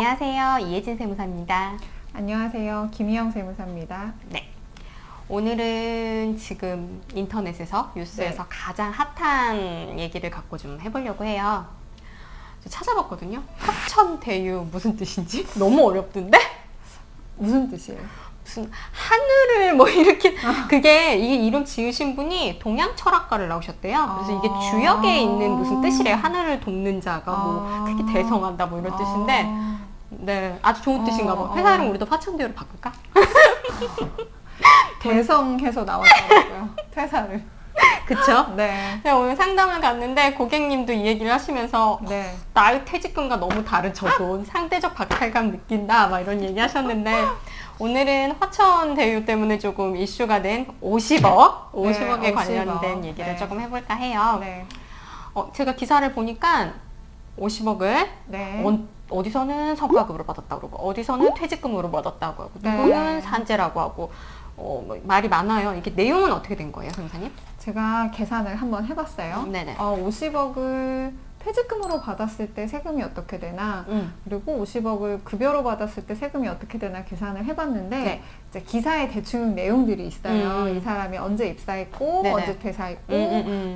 안녕하세요. 이혜진 세무사입니다. 안녕하세요. 김희영 세무사입니다. 네. 오늘은 지금 인터넷에서 뉴스에서 네. 가장 핫한 얘기를 갖고 좀 해보려고 해요. 찾아봤거든요. 화천대유 무슨 뜻인지 너무 어렵던데? 무슨 뜻이에요? 무슨 하늘을 뭐 이렇게 그게 이 이름 지으신 분이 동양 철학가를 나오셨대요. 그래서 이게 주역에 있는 무슨 뜻이래요. 하늘을 돕는 자가 뭐 크게 대성한다 뭐 이런 뜻인데 네 아주 좋은 뜻인가 봐. 회사 이름 우리도 화천대유로 바꿀까? 대성해서 나왔더라고요. 퇴사를. 그쵸? 네. 제가 오늘 상담을 갔는데 고객님도 이 얘기를 하시면서 네. 나의 퇴직금과 너무 다른 저 돈 상대적 박탈감 느낀다 막 이런 얘기 하셨는데 오늘은 화천대유 때문에 조금 이슈가 된 50억에 50억. 관련된 얘기를 네. 조금 해볼까 해요. 네. 제가 기사를 보니까 50억을 네. 어디서는 성과급으로 받았다고 그러고 어디서는 퇴직금으로 받았다고 하고 네. 누구는 산재라고 하고 뭐 말이 많아요. 이게 내용은 어떻게 된 거예요, 선생님? 제가 계산을 한번 해봤어요. 네네. 50억을 퇴직금으로 받았을 때 세금이 어떻게 되나, 그리고 50억을 급여로 받았을 때 세금이 어떻게 되나 계산을 해봤는데, 네. 이제 기사에 대충 내용들이 있어요. 이 사람이 언제 입사했고, 네네. 언제 퇴사했고,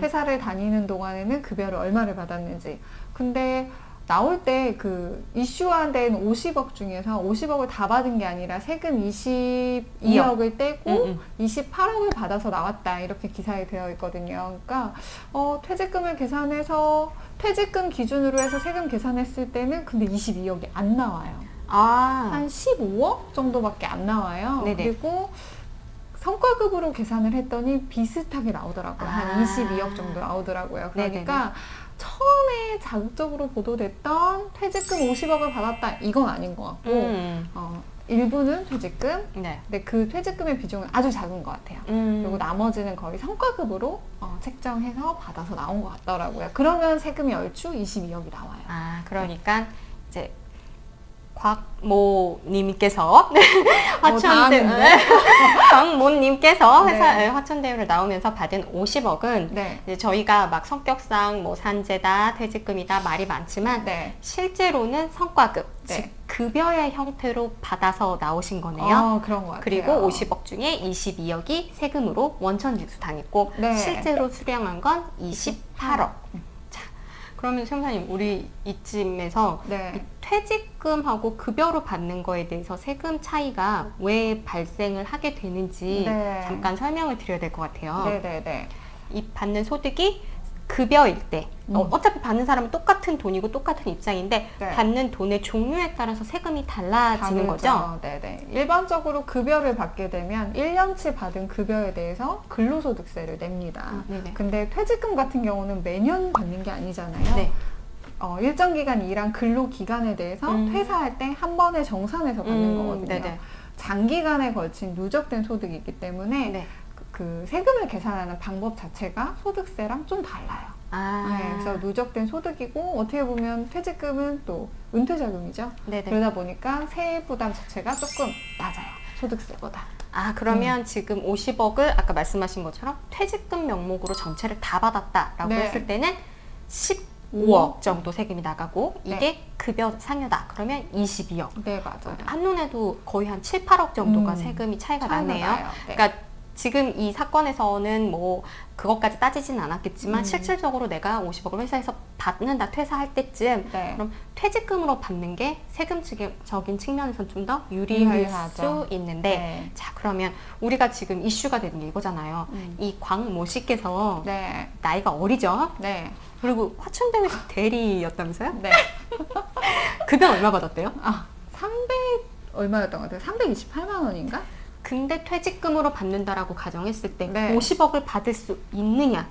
회사를 다니는 동안에는 급여를 얼마를 받았는지. 근데 나올 때 그 이슈화된 50억 중에서 50억을 다 받은 게 아니라 세금 22억을 떼고 28억을 받아서 나왔다 이렇게 기사에 되어 있거든요. 그러니까 퇴직금을 계산해서 퇴직금 기준으로 해서 세금 계산했을 때는 근데 22억이 안 나와요. 한 15억 정도밖에 안 나와요. 네네. 그리고 성과급으로 계산을 했더니 비슷하게 나오더라고요. 한 22억 정도 나오더라고요. 그러니까 네네네. 처음에 자극적으로 보도됐던 퇴직금 50억을 받았다 이건 아닌 것 같고 일부는 퇴직금, 네. 근데 그 퇴직금의 비중은 아주 작은 것 같아요. 그리고 나머지는 거의 성과급으로 책정해서 받아서 나온 것 같더라고요. 그러면 세금이 얼추 22억이 나와요. 그러니까 이제 곽모님께서 곽모님께서 네. 화천대유를 나오면서 받은 50억은 네. 이제 저희가 막 성격상 뭐 산재다, 퇴직금이다 말이 많지만 네. 실제로는 성과급, 네. 즉 급여의 형태로 받아서 나오신 거네요. 그런 것 같아요. 그리고 50억 중에 22억이 세금으로 원천 직수당했고 네. 실제로 수령한 건 28억. 자, 그러면 세무사님 우리 이쯤에서 네. 이 퇴직금하고 급여로 받는 거에 대해서 세금 차이가 왜 발생을 하게 되는지 네. 잠깐 설명을 드려야 될 것 같아요. 네네네. 이 받는 소득이 급여일 때 어차피 받는 사람은 똑같은 돈이고 똑같은 입장인데 네. 받는 돈의 종류에 따라서 세금이 달라지는 다르죠. 거죠? 네네. 일반적으로 급여를 받게 되면 1년치 받은 급여에 대해서 근로소득세를 냅니다. 네네. 근데 퇴직금 같은 경우는 매년 받는 게 아니잖아요. 네. 일정 기간 일한 근로기간에 대해서 퇴사할 때 한 번에 정산해서 받는 거거든요. 네네. 장기간에 걸친 누적된 소득이기 때문에 네. 그 세금을 계산하는 방법 자체가 소득세랑 좀 달라요. 네, 그래서 누적된 소득이고 어떻게 보면 퇴직금은 또 은퇴자금이죠. 네네. 그러다 보니까 세액 부담 자체가 조금 낮아요. 소득세보다. 그러면 지금 50억을 아까 말씀하신 것처럼 퇴직금 명목으로 전체를 다 받았다라고 네. 했을 때는 15억 정도 세금이 나가고 네. 이게 급여 상여다. 그러면 22억. 네, 맞아요. 한눈에도 거의 한 7, 8억 정도가 세금이 차이가 나네요. 나요. 네. 그러니까 지금 이 사건에서는 뭐 그것까지 따지진 않았겠지만 실질적으로 내가 50억을 회사에서 받는다 퇴사할 때쯤 네. 그럼 퇴직금으로 받는 게 세금적인 측면에서는 좀 더 유리할 유리하죠. 수 있는데 네. 자 그러면 우리가 지금 이슈가 되는 게 이거잖아요. 이 광모 씨께서 네. 나이가 어리죠? 네. 그리고 화천대유 대리였다면서요? 네. 급여 얼마 받았대요? 300 얼마였던 것 같아요? 328만 원인가? 근데 퇴직금으로 받는다라고 가정했을 때 네. 50억을 받을 수 있느냐?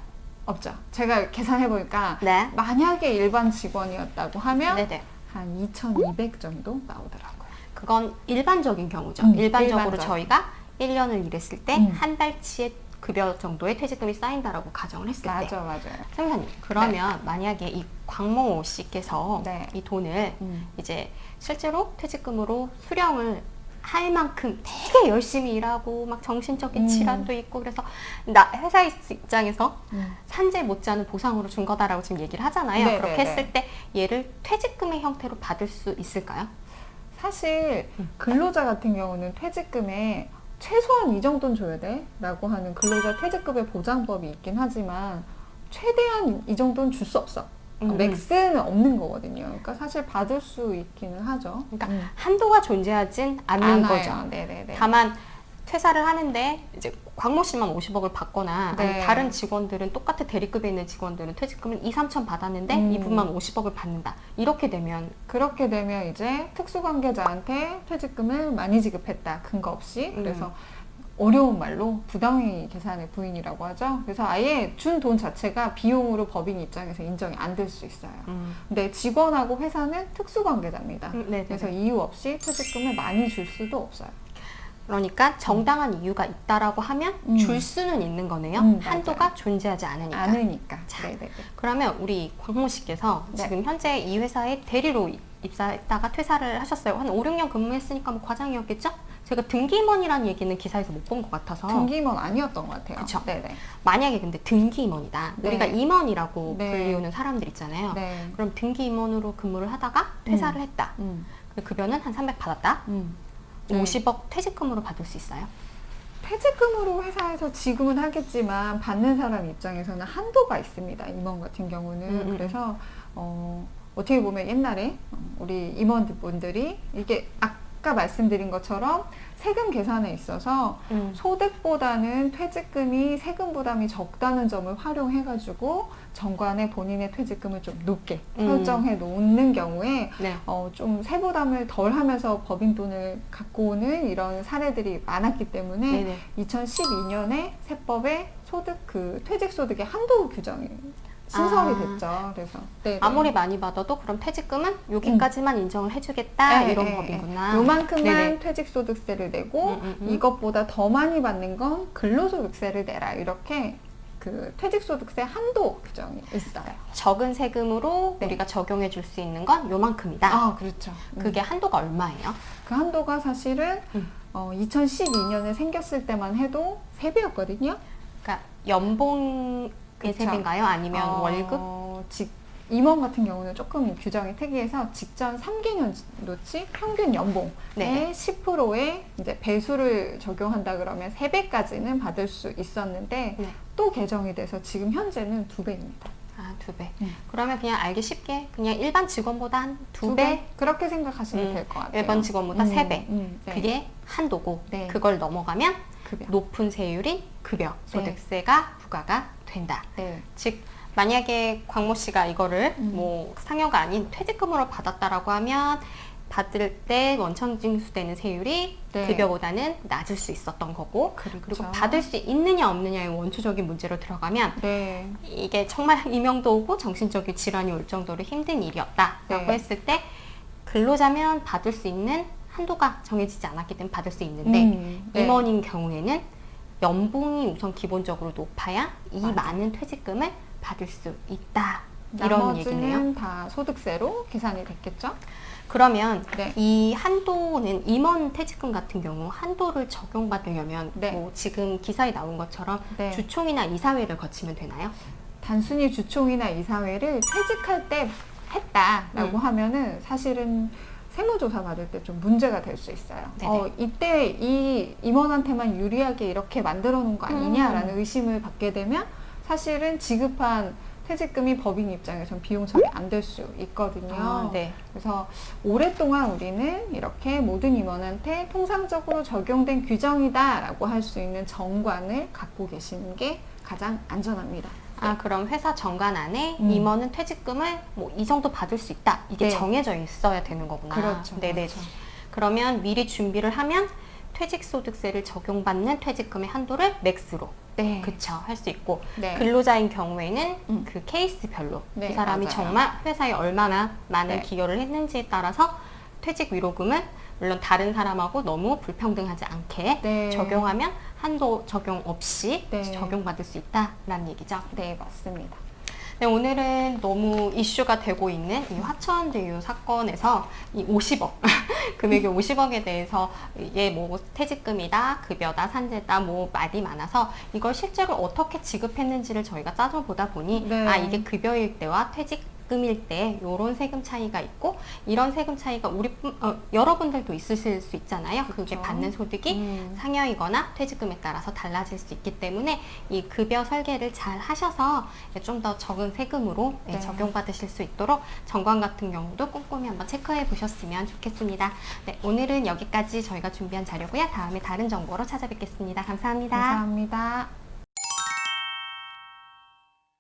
없죠. 제가 계산해보니까 네. 만약에 일반 직원이었다고 하면 네네. 한 2,200 정도 나오더라고요. 그건 일반적인 경우죠. 일반적으로 일반적. 저희가 1년을 일했을 때 음. 한 달치의 급여 정도의 퇴직금이 쌓인다라고 가정을 했을 때 맞아요. 선생님 그러면 만약에 이 광모 씨께서 네. 이 돈을 이제 실제로 퇴직금으로 수령을 할 만큼 되게 열심히 일하고 막 정신적인 질환도 있고 그래서 나 회사 입장에서 산재 못지않은 보상으로 준 거다라고 지금 얘기를 하잖아요. 네, 그렇게 네, 했을 때 얘를 퇴직금의 형태로 받을 수 있을까요? 사실 근로자 같은 경우는 퇴직금에 최소한 이 정도는 줘야 돼 라고 하는 근로자 퇴직급의 보장법이 있긴 하지만 최대한 이 정도는 줄 수 없어. 맥스는 없는 거거든요. 그러니까 사실 받을 수 있기는 하죠. 그러니까 한도가 존재하진 않는 않아요. 거죠. 네네네. 다만 퇴사를 하는데 이제 광모 씨만 50억을 받거나 네. 아니 다른 직원들은 똑같은 대리급에 있는 직원들은 퇴직금을 2, 3천 받았는데 이분만 50억을 받는다. 이렇게 되면 그렇게 되면 이제 특수관계자한테 퇴직금을 많이 지급했다. 근거 없이. 그래서 어려운 말로 부당행위 계산의 부인이라고 하죠. 그래서 아예 준 돈 자체가 비용으로 법인 입장에서 인정이 안 될 수 있어요. 근데 직원하고 회사는 특수관계자입니다. 그래서 이유 없이 퇴직금을 많이 줄 수도 없어요. 그러니까 정당한 이유가 있다라고 하면 줄 수는 있는 거네요. 한도가 맞아요. 존재하지 않으니까. 않으니까. 자, 네네네. 그러면 우리 광모 씨께서 네. 지금 현재 이 회사에 대리로 입사했다가 퇴사를 하셨어요. 한 5, 6년 근무했으니까 뭐 과장이었겠죠? 제가 등기임원이라는 얘기는 기사에서 못 본 것 같아서. 등기임원 아니었던 것 같아요. 그쵸. 네네. 만약에 근데 등기임원이다. 네. 우리가 임원이라고 네. 불리우는 사람들 있잖아요. 네. 그럼 등기임원으로 근무를 하다가 퇴사를 했다. 그 급여는 한 300 받았다. 네. 50억 퇴직금으로 받을 수 있어요? 퇴직금으로 회사에서 지급은 하겠지만 받는 사람 입장에서는 한도가 있습니다. 임원 같은 경우는. 그래서 어떻게 보면 옛날에 우리 임원분들이 이게 아까 말씀드린 것처럼 세금 계산에 있어서 소득보다는 퇴직금이 세금 부담이 적다는 점을 활용해가지고 정관에 본인의 퇴직금을 좀 높게 설정해 놓는 경우에 네. 좀 세부담을 덜 하면서 법인 돈을 갖고 오는 이런 사례들이 많았기 때문에 네네. 2012년에 세법에 퇴직소득의 한도 규정이 신설이 됐죠. 그래서 네네. 아무리 많이 받아도 그럼 퇴직금은 여기까지만 인정을 해주겠다 네, 이런 네, 법이구나. 요만큼만 네네. 퇴직소득세를 내고 이것보다 더 많이 받는 건 근로소득세를 내라. 이렇게 그 퇴직소득세 한도 규정이 있어요. 적은 세금으로 네. 우리가 적용해 줄 수 있는 건 요만큼이다. 아, 그렇죠. 그게 한도가 얼마예요? 그 한도가 사실은 2012년에 생겼을 때만 해도 3배였거든요. 그러니까 연봉의 그쵸. 세배인가요? 아니면 월급? 임원 같은 경우는 조금 규정이 특이해서 직전 3개년도치 평균 연봉의 네. 10%의 이제 배수를 적용한다 그러면 3배까지는 받을 수 있었는데 네. 또 개정이 돼서 지금 현재는 2배입니다. 아, 2배. 그러면 그냥 알기 쉽게 그냥 일반 직원보다 한 2배? 그렇게 생각하시면 될 것 같아요. 일반 직원보다 3배. 네. 그게 한도고 네. 그걸 넘어가면 급여. 높은 세율인 급여, 소득세가 부과가 된다. 네. 즉 만약에 광모 씨가 이거를 뭐 상여가 아닌 퇴직금으로 받았다라고 하면 받을 때 원천징수되는 세율이 네. 급여보다는 낮을 수 있었던 거고 그렇죠. 그리고 받을 수 있느냐 없느냐의 원초적인 문제로 들어가면 네. 이게 정말 이명도 오고 정신적인 질환이 올 정도로 힘든 일이었다라고 네. 했을 때 근로자면 받을 수 있는 한도가 정해지지 않았기 때문에 받을 수 있는데 네. 임원인 경우에는 연봉이 우선 기본적으로 높아야 이 맞아. 많은 퇴직금을 받을 수 있다. 이런 얘기네요. 나머지는 다 소득세로 계산이 됐겠죠? 그러면 네. 이 한도는 임원 퇴직금 같은 경우 한도를 적용받으려면 네. 뭐 지금 기사에 나온 것처럼 네. 주총이나 이사회를 거치면 되나요? 단순히 주총이나 이사회를 퇴직할 때 했다라고 하면은 사실은 세무조사 받을 때 좀 문제가 될 수 있어요. 네네. 이때 이 임원한테만 유리하게 이렇게 만들어 놓은 거 아니냐라는 의심을 받게 되면 사실은 지급한 퇴직금이 법인 입장에선 비용 처리 안 될 수 있거든요. 아, 네. 그래서 오랫동안 우리는 이렇게 모든 임원한테 통상적으로 적용된 규정이다라고 할 수 있는 정관을 갖고 계시는 게 가장 안전합니다. 아, 그럼 회사 정관 안에 임원은 퇴직금을 뭐 이 정도 받을 수 있다. 이게 네. 정해져 있어야 되는 거구나. 그렇죠. 네네. 그렇죠. 그러면 미리 준비를 하면 퇴직소득세를 적용받는 퇴직금의 한도를 맥스로 네. 그쵸 할 수 있고 네. 근로자인 경우에는 그 케이스별로 네, 그 사람이 맞아요. 정말 회사에 얼마나 많은 네. 기여를 했는지에 따라서 퇴직 위로금은 물론 다른 사람하고 너무 불평등하지 않게 네. 적용하면 한도 적용 없이 네. 적용받을 수 있다라는 얘기죠. 네, 맞습니다. 네, 오늘은 너무 이슈가 되고 있는 이 화천대유 사건에서 이 50억 금액이 50억에 대해서 이게 뭐 퇴직금이다, 급여다, 산재다 뭐 말이 많아서 이걸 실제로 어떻게 지급했는지를 저희가 따져보다 보니 네. 아 이게 급여일 때와 퇴직 적금일 때 이런 세금 차이가 있고 이런 세금 차이가 여러분들도 있으실 수 있잖아요. 그게 그쵸. 받는 소득이 상여이거나 퇴직금에 따라서 달라질 수 있기 때문에 이 급여 설계를 잘 하셔서 좀 더 적은 세금으로 네. 적용받으실 수 있도록 정관 같은 경우도 꼼꼼히 한번 체크해 보셨으면 좋겠습니다. 네, 오늘은 여기까지 저희가 준비한 자료고요. 다음에 다른 정보로 찾아뵙겠습니다. 감사합니다. 감사합니다.